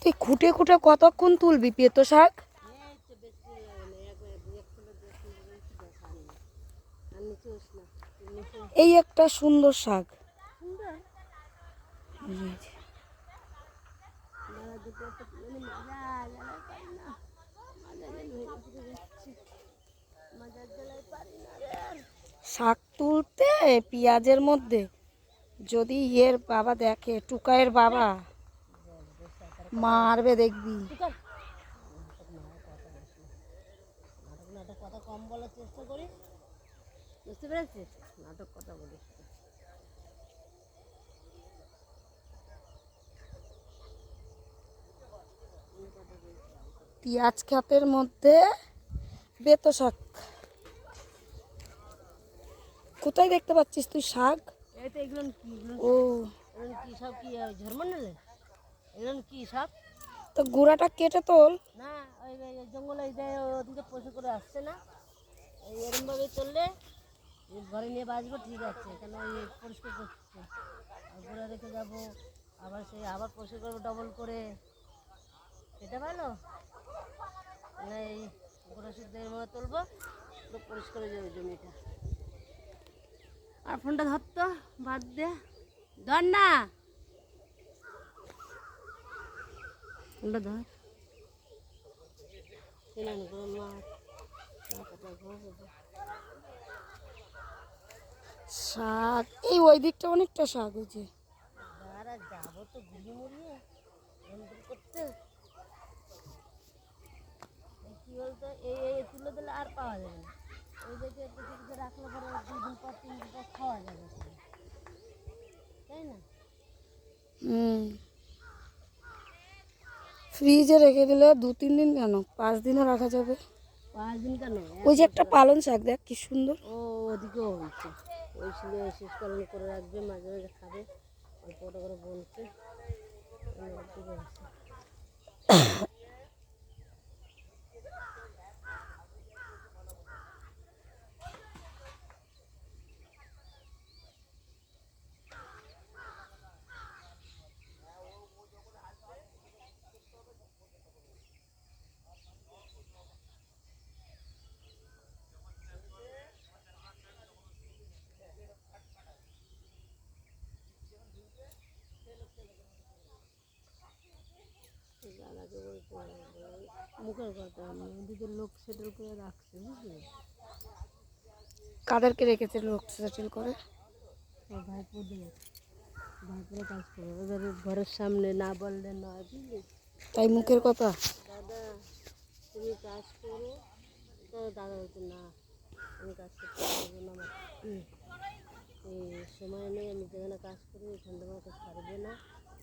তুই খুঁটে খুঁটে কতক্ষণ তুলবি পেতো শাক? এই একটা সুন্দর শাক। শাক তুলতে পেঁয়াজের মধ্যে যদি এর বাবা দেখে, টুকাইয়ের বাবা মারবে দেখবি। নাটক কথা কম বলার চেষ্টা করিস, বুঝতে পেরেছিস? নাটক কথা বলিস। পেঁয়াজ ক্ষেতের মধ্যে বেতো শাক। কোথায় দেখতে পাচ্ছিস তুই শাক? এই তো এগুলো ও কি সব, কি ঝরমন নিলে এগুলো কি সব? তো গুঁড়াটা কেটে তোল না, ওই জঙ্গলে ওদিকে পশু করে আসছে না, এই এরমভাবে চললে ঘরে নিয়ে বাঁচবো, ঠিক আছে, কেন এই পরিষ্কার করছে ঘুরে রেখে যাবো, আবার সেই আবার পরিষ্কার করবো ডবল করে, সেটা ভালো না? এই ঘোরা শুদ্ধ এরমভাবে তুলবো, পুরো পরিষ্কার হয়ে যাবে জমিটা। আর ফোনটা ধরতো, বাদ দে, ধর না ফোনটা, ধর শাক। এই ওই দিকটা অনেকটা শাক হয়েছে। আর যাবো তো ঘুরিয়ে মুড়িয়ে করতে, কি বলতো, এই তুলে দিলে আর পাওয়া যাবে না, ওই দিকে কিছু রাখলে পরে 2 দিন পর 3 দিন পর খাওয়া যাবে, তাই না? ফ্রিজে রেখে দিলে 2-3 দিন, কেন 5 দিনও রাখা যাবে। 5 দিন কেন? ওই যে একটা পালং শাক দেখ কি সুন্দর। ও ওদিকেও হয়েছে, ওই শেষ পালন করে রাখবে, মাঝে মাঝে খাবে, অল্প অল্প করে বলছে। মুখের কথা, ওদিকে লোক সেটেল করে রাখছে, বুঝলি? কাদেরকে রেখেছে লোক সেটেল করে? ভাইপোদের, ভাইপোরা কাজ করে, এবার ঘরের সামনে না বললে নয়, বুঝলি? তাই মুখের কথা। দাদা তুমি কাজ করো, তো দাদা বলছে না, আমি কাজ করতে পারবো না, আমার এই সময় নেই, আমি যেখানে কাজ করি এখান থেকে আমাকে ছাড়বে না,